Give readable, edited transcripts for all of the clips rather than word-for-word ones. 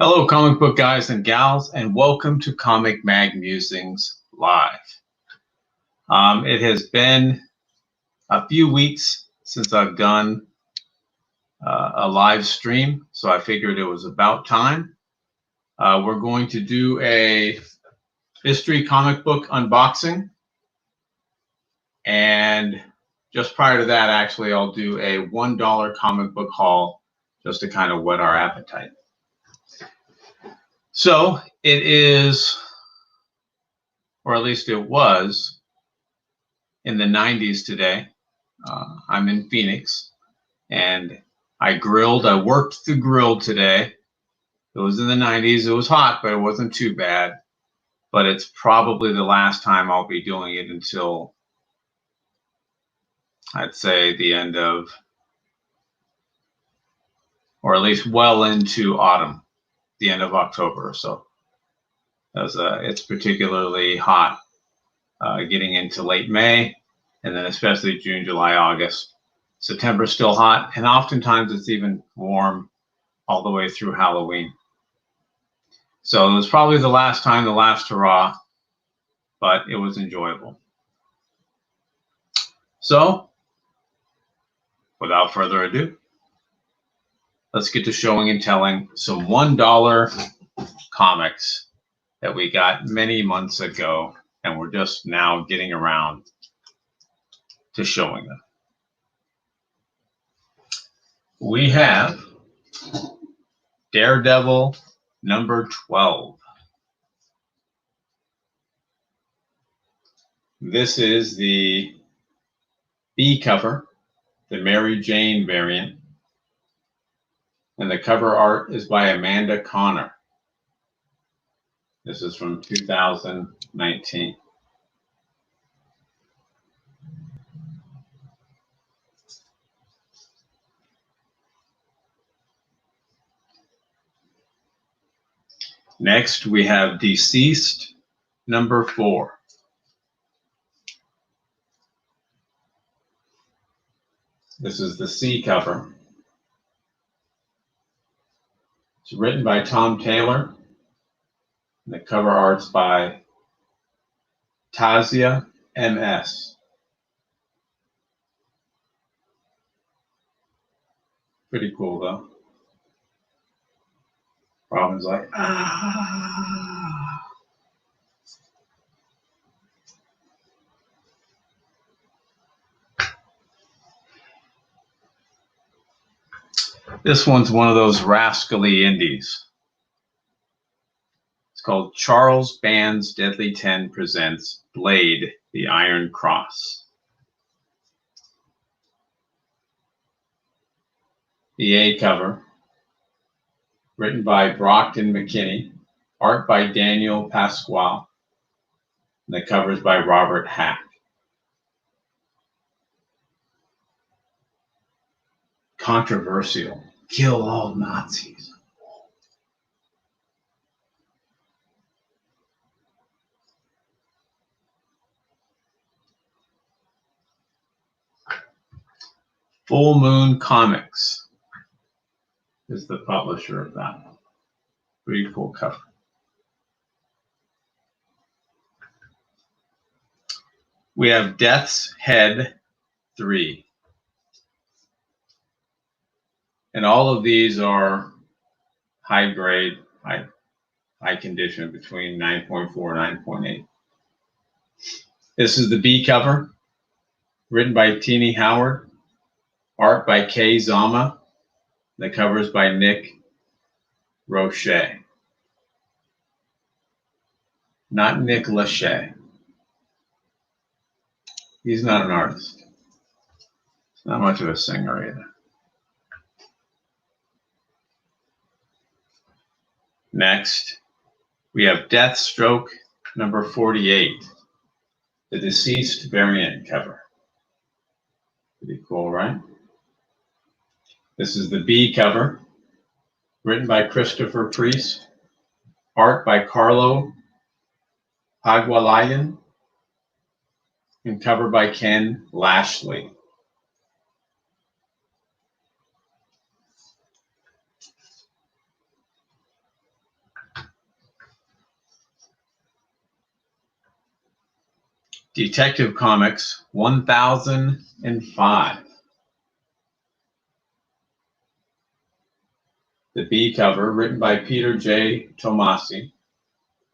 Hello, comic book guys and gals, and welcome to Comic Mag Musings Live. It has been a few weeks since I've done a live stream, so I figured it was about time. We're going to do a history comic book unboxing, and just prior to that, actually, I'll do a $1 comic book haul just to kind of whet our appetite. So it is, or at least it was, in the 90s today. I'm in Phoenix, and I worked the grill today. It was in the 90s. It was hot, but it wasn't too bad. But it's probably the last time I'll be doing it until, I'd say, the end of, or at least well into autumn, the end of October or so. As it's particularly hot getting into late May, and then especially June, July, August. September's still hot, and oftentimes it's even warm all the way through Halloween. So it was probably the last time, the last hurrah, but it was enjoyable. So, without further ado, let's get to showing and telling some $1 comics that we got many months ago, and we're just now getting around to showing them. We have Daredevil number 12. This is the B cover, the Mary Jane variant, and the cover art is by Amanda Connor. This is from 2019. Next, we have Deceased number 4. This is the C cover. It's written by Tom Taylor. And the cover art's by Tasia MS. Pretty cool, though. Robin's like, ah. This one's one of those rascally indies. It's called Charles Band's Deadly 10 presents Blade, the Iron Cross. The A cover, written by Brockton McKinney, art by Daniel Pasquale, and the cover is by Robert Hack. Controversial. Kill all Nazis. Full Moon Comics is the publisher of that. Pretty cool cover. We have Death's Head 3. And all of these are high grade, high condition, between 9.4 and 9.8. This is the B cover, written by Teenie Howard, art by Kay Zama. The cover is by Nick Roche. Not Nick Lachey. He's not an artist. He's not much of a singer either. Next, we have Deathstroke number 48, the Deceased variant cover. Pretty cool, right? This is the B cover, written by Christopher Priest, art by Carlo Pagualayan, and cover by Ken Lashley. Detective Comics 1005. The B cover, written by Peter J. Tomasi,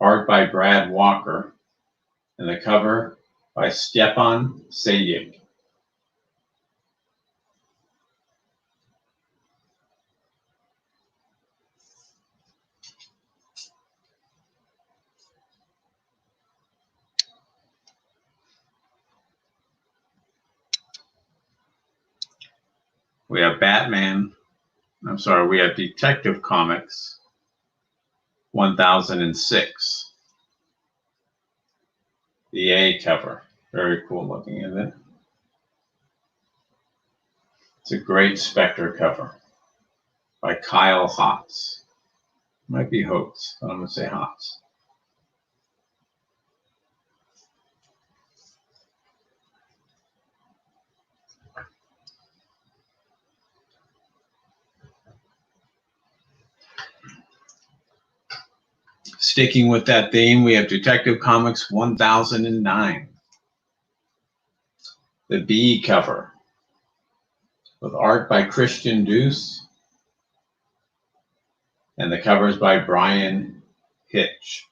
art by Brad Walker, and the cover by Stepan Sajic. We have we have Detective Comics 1006. The A cover. Very cool looking, isn't it? It's a great Spectre cover by Kyle Hotz. Might be Hotz, but I'm going to say Hotz. Sticking with that theme, we have Detective Comics 1009. The B cover, with art by Christian Deuce, and the covers by Brian Hitch.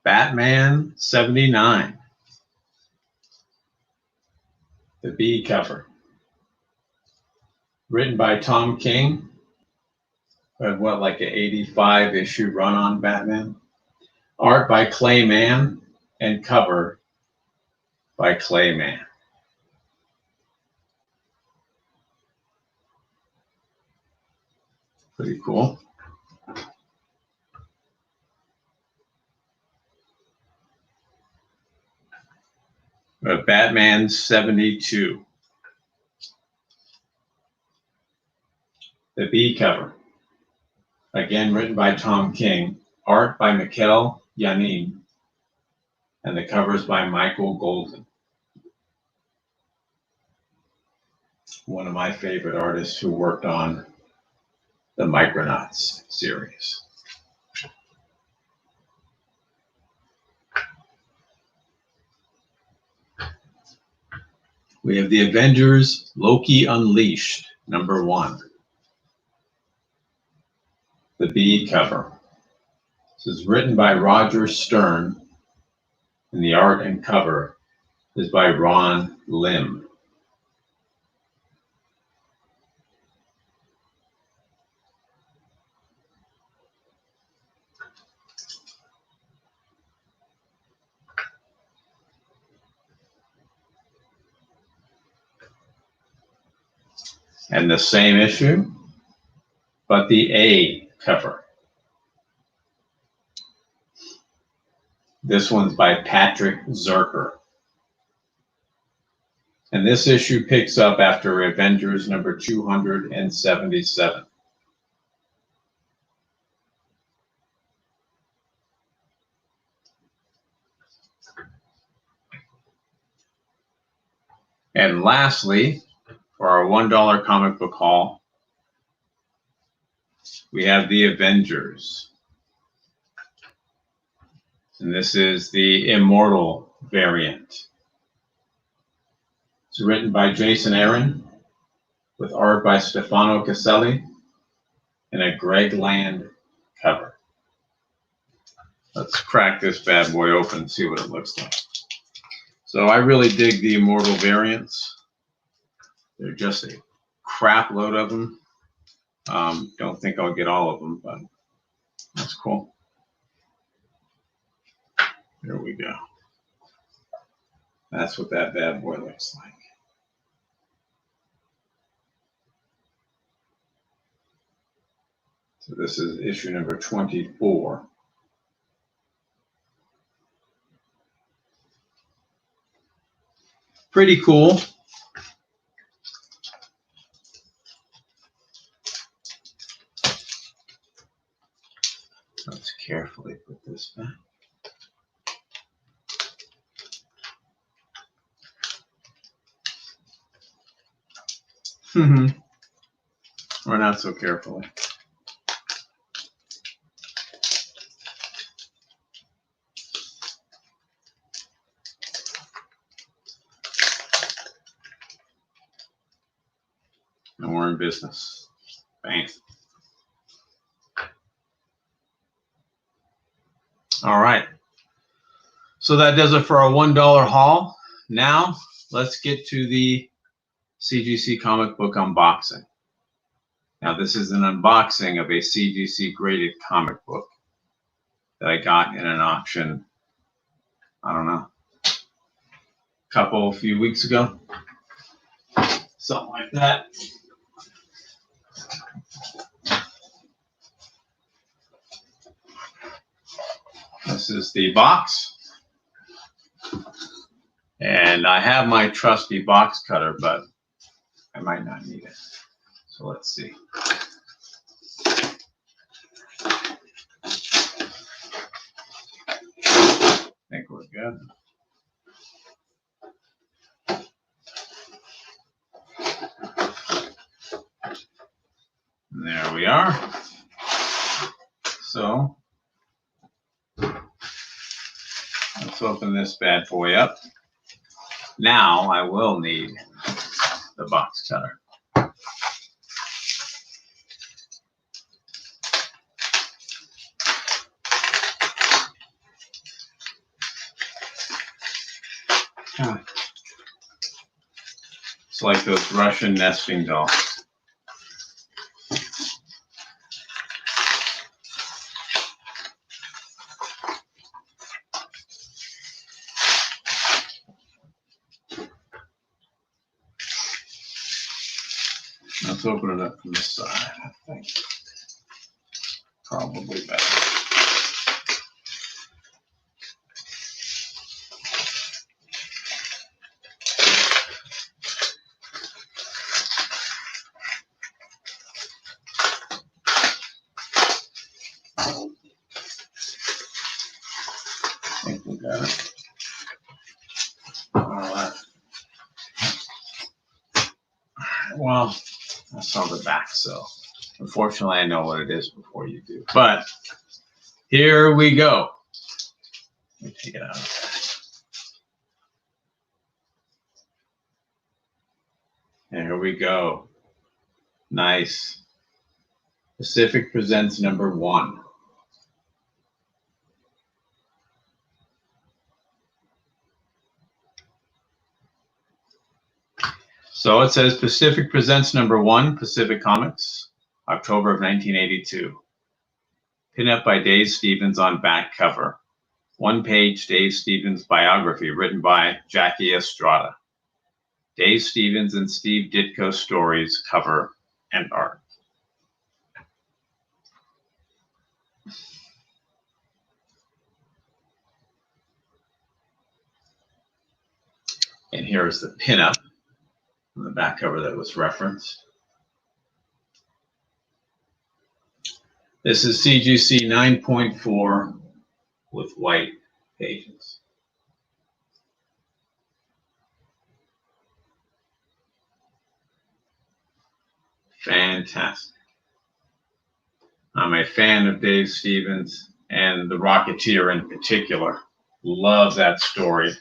Batman 79. The B cover. Written by Tom King. Like an 85 issue run on Batman. Art by Clay Mann and cover by Clay Mann. Pretty cool. Batman 72. The B cover. Again written by Tom King. Art by Mikel Janin. And the covers by Michael Golden. One of my favorite artists who worked on the Micronauts series. We have the Avengers Loki Unleashed, #1. The B cover. This is written by Roger Stern, and the art and cover is by Ron Lim. And the same issue, but the A cover. This one's by Patrick Zerker. And this issue picks up after Avengers number 277. And lastly, for our $1 comic book haul, we have the Avengers. And this is the Immortal variant. It's written by Jason Aaron, with art by Stefano Caselli, and a Greg Land cover. Let's crack this bad boy open and see what it looks like. So I really dig the Immortal variants. They're just a crap load of them. Don't think I'll get all of them, but that's cool. There we go. That's what that bad boy looks like. So this is issue number 24. Pretty cool. Let's carefully put this back. Or not so carefully. And we're in business. Thanks. All right. So that does it for our $1 haul. Now let's get to the CGC comic book unboxing. Now this is an unboxing of a CGC graded comic book that I got in an auction, I don't know, a few weeks ago. Something like that. This is the box. And I have my trusty box cutter, but I might not need it. So let's see. I think we're good. And there we are. So let's open this bad boy up. Now I will need the box cutter. It's like those Russian nesting dolls. Let's open it up from this side, I think. Probably better. I think we got it. All right. Well, I saw the back, so unfortunately I know what it is before you do. But here we go. Let me take it out of there. Here we go. Nice. Pacific Presents #1. So it says Pacific Presents #1, Pacific Comics, October of 1982. Pinup by Dave Stevens on back cover. One-page Dave Stevens biography written by Jackie Estrada. Dave Stevens and Steve Ditko stories, cover, and art. And here is the pinup on the back cover that was referenced. This is CGC 9.4 with white pages. Fantastic. I'm a fan of Dave Stevens and The Rocketeer in particular. Love that story.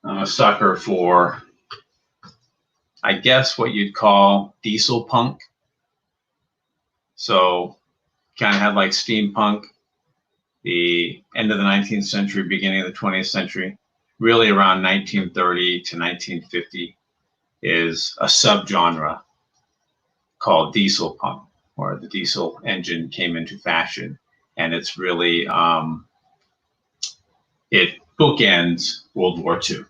I'm a sucker for, I guess, what you'd call diesel punk. So kind of had like steampunk, the end of the 19th century, beginning of the 20th century, really around 1930 to 1950 is a subgenre called diesel punk, where the diesel engine came into fashion. And it's really, it bookends World War II.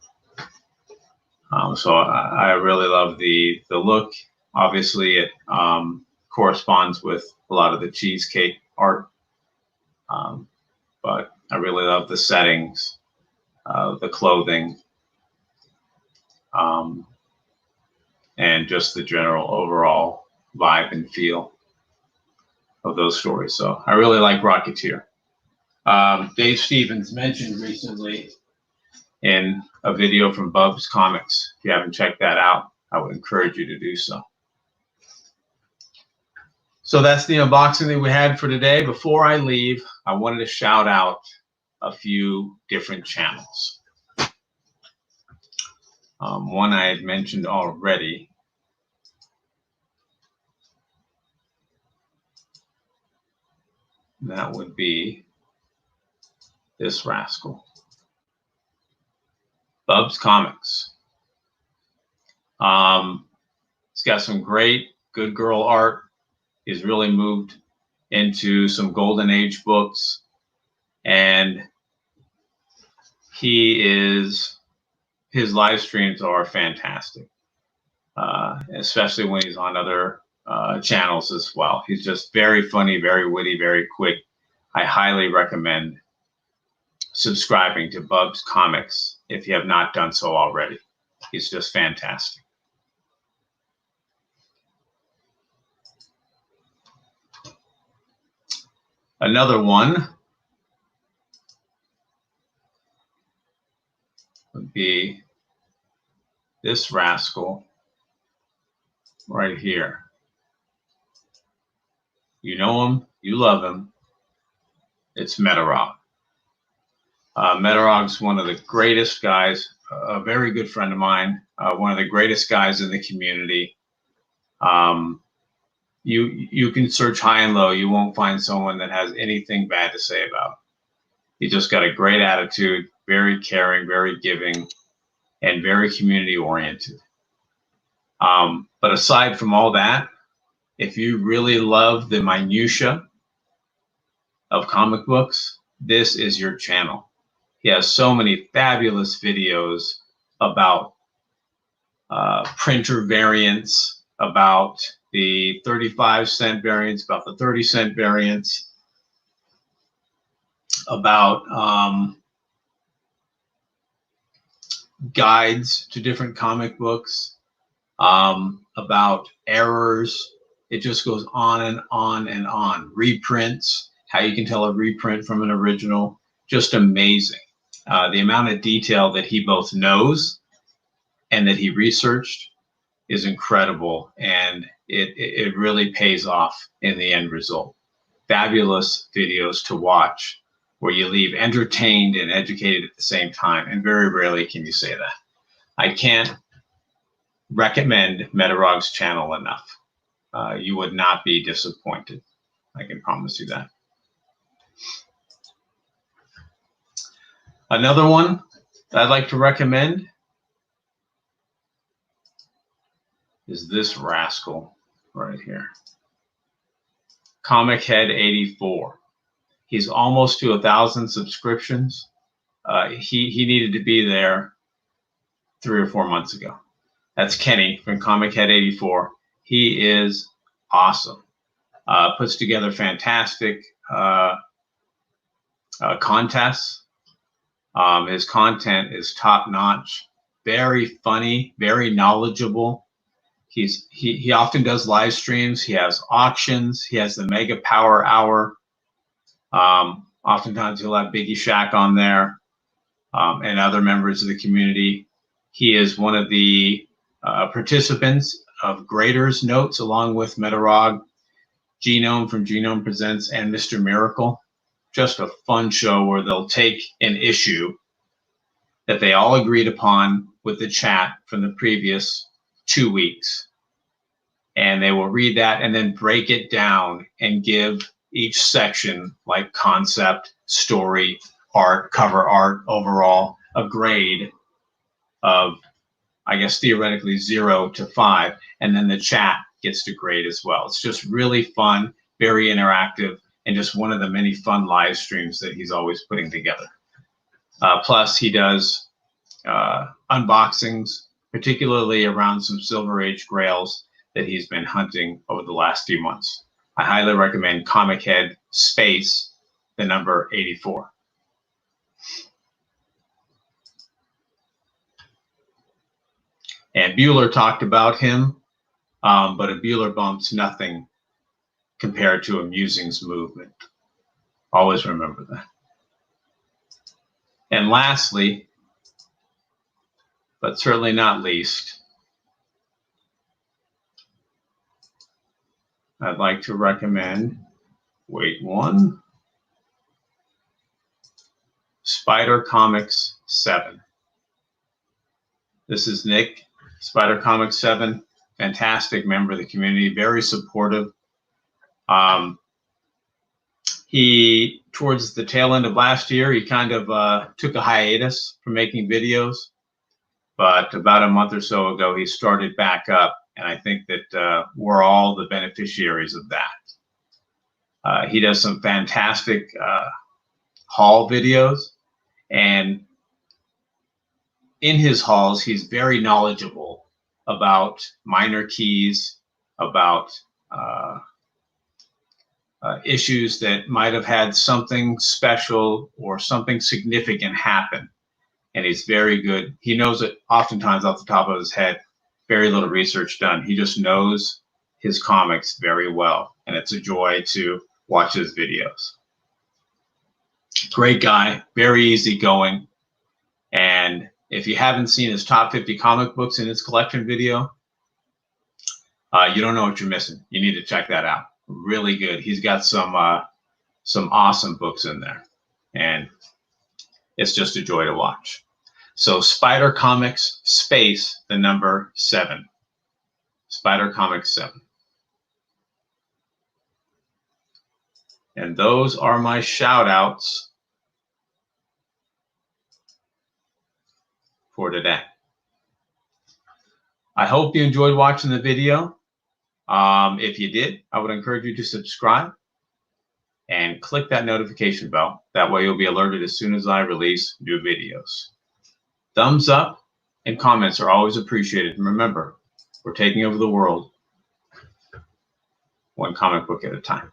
So I really love the look. Obviously, it corresponds with a lot of the cheesecake art. But I really love the settings, the clothing, and just the general overall vibe and feel of those stories. So I really like Rocketeer. Dave Stevens mentioned recently in a video from BUB'S Comics, if you haven't checked that out, I would encourage you to do so. So that's the unboxing that we had for today. Before I leave, I wanted to shout out a few different channels. One I had mentioned already. That would be this rascal, BUB'S Comics. It's got some great good girl art. He's really moved into some golden age books, and his live streams are fantastic, especially when he's on other channels as well. He's just very funny, very witty, very quick. I highly recommend subscribing to BUB'S Comics if you have not done so already. He's just fantastic. Another one would be this rascal right here. You know him, you love him. It's Metarog. Metarog's one of the greatest guys, a very good friend of mine, one of the greatest guys in the community. You can search high and low, you won't find someone that has anything bad to say about him. He just got a great attitude, very caring, very giving, and very community oriented. But aside from all that, if you really love the minutia of comic books, this is your channel. He has so many fabulous videos about printer variants, about the 35-cent variants, about the 30-cent variants, about guides to different comic books, about errors. It just goes on and on and on. Reprints, how you can tell a reprint from an original. Just amazing. The amount of detail that he both knows and that he researched is incredible, and it really pays off in the end result. Fabulous videos to watch where you leave entertained and educated at the same time, and very rarely can you say that. I can't recommend Metarog's channel enough. You would not be disappointed. I can promise you that. Another one that I'd like to recommend is this rascal right here. ComicHead 84. He's almost to 1,000 subscriptions. He needed to be there 3 or 4 months ago. That's Kenny from ComicHead 84. He is awesome. Puts together fantastic contests. His content is top notch, very funny, very knowledgeable. He often does live streams. He has auctions. He has the Mega Power Hour. Oftentimes he'll have Biggie Shack on there, and other members of the community. He is one of the participants of Graders Notes, along with Metarog, Genome from Genome Presents, and Mr. Miracle. Just a fun show where they'll take an issue that they all agreed upon with the chat from the previous 2 weeks, and they will read that and then break it down and give each section, like concept, story, art, cover art, overall, a grade of, I guess, theoretically 0 to 5, and then the chat gets to grade as well. It's just really fun, very interactive, and just one of the many fun live streams that he's always putting together. Plus, he does unboxings, particularly around some Silver Age grails that he's been hunting over the last few months. I highly recommend ComicHead space the number 84. And Bueller talked about him, but a Bueller bump's nothing compared to a Musings movement. Always remember that. And lastly, but certainly not least, I'd like to recommend, wait one, Spidercomics 7. This is Nick, Spidercomics 7, fantastic member of the community, very supportive. He, towards the tail end of last year, he kind of took a hiatus from making videos, but about a month or so ago, he started back up, and I think that we're all the beneficiaries of that. He does some fantastic haul videos, and in his hauls, he's very knowledgeable about minor keys, about issues that might have had something special or something significant happen. And he's very good. He knows it oftentimes off the top of his head, very little research done. He just knows his comics very well. And it's a joy to watch his videos. Great guy, very easygoing. And if you haven't seen his top 50 comic books in his collection video, you don't know what you're missing. You need to check that out. Really good. He's got some awesome books in there, and it's just a joy to watch. So Spidercomics space the number 7. Spidercomics 7. And those are my shout outs for today. I hope you enjoyed watching the video. If you did, I would encourage you to subscribe and click that notification bell. That way you'll be alerted as soon as I release new videos. Thumbs up and comments are always appreciated. And remember, we're taking over the world one comic book at a time.